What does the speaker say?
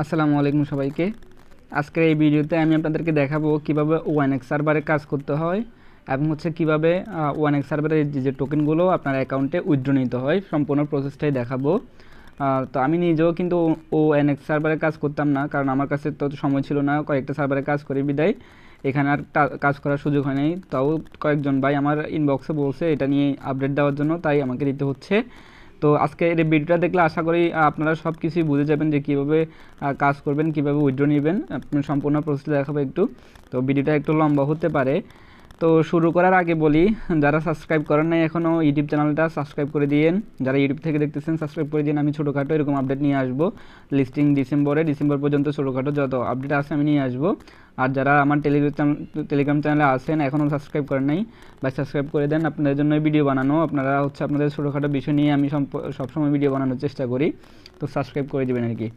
আসসালামু আলাইকুম সবাইকে। আজকের এই ভিডিওতে আমি আপনাদেরকে দেখাবো কিভাবে ওএনএক্স সার্ভারে কাজ করতে হয় এবং কিভাবে ওএনএক্স সার্ভারের যে টোকেনগুলো আপনার অ্যাকাউন্টে উইথড্র নিতে হয়, সম্পূর্ণ প্রসেসটাই দেখাবো। তো আমি নিজেও কিন্তু ওএনএক্স সার্ভারে কাজ করতাম না, কারণ আমার কাছে তো সময় ছিল না। কয়েকটা সার্ভারে কাজ করি বিদায় এখানে আর কাজ করার সুযোগ হয় নাই। তাও কয়েকজন ভাই আমার ইনবক্সে বলছে এটা নিয়ে আপডেট দেওয়ার জন্য, তাই আমাকে দিতে হচ্ছে। তো আজকে এই ভিডিওটা দেখলে আশা করি আপনারা সব কিছুই বুঝে যাবেন যে কীভাবে কাজ করবেন, কীভাবে উইথড্র নেবেন। আপনি সম্পূর্ণ প্রসেস দেখাবো একটু। তো ভিডিওটা একটু লম্বা হতে পারে। তো শুরু করার আগে বলি, যারা সাবস্ক্রাইব করেন নাই এখনও ইউটিউব চ্যানেলটা সাবস্ক্রাইব করে দিন। যারা ইউটিউব থেকে দেখতেছেন সাবস্ক্রাইব করে দিন। আমি ছোটোখাটো এরকম আপডেট নিয়ে আসবো। লিস্টিং ডিসেম্বর পর্যন্ত ছোটোখাটো যত আপডেট আছে আমি নিয়ে আসবো। আর যারা আমার টেলিগ্রাম চ্যানেলে আসেন এখনও সাবস্ক্রাইব করেন নাই, বা সাবস্ক্রাইব করে দেন। আপনাদের জন্য ভিডিও বানানো, আপনারা আপনাদের ছোটোখাটো বিষয় নিয়ে আমি সবসময় ভিডিও বানানোর চেষ্টা করি। তো সাবস্ক্রাইব করে দেবেন আর কি।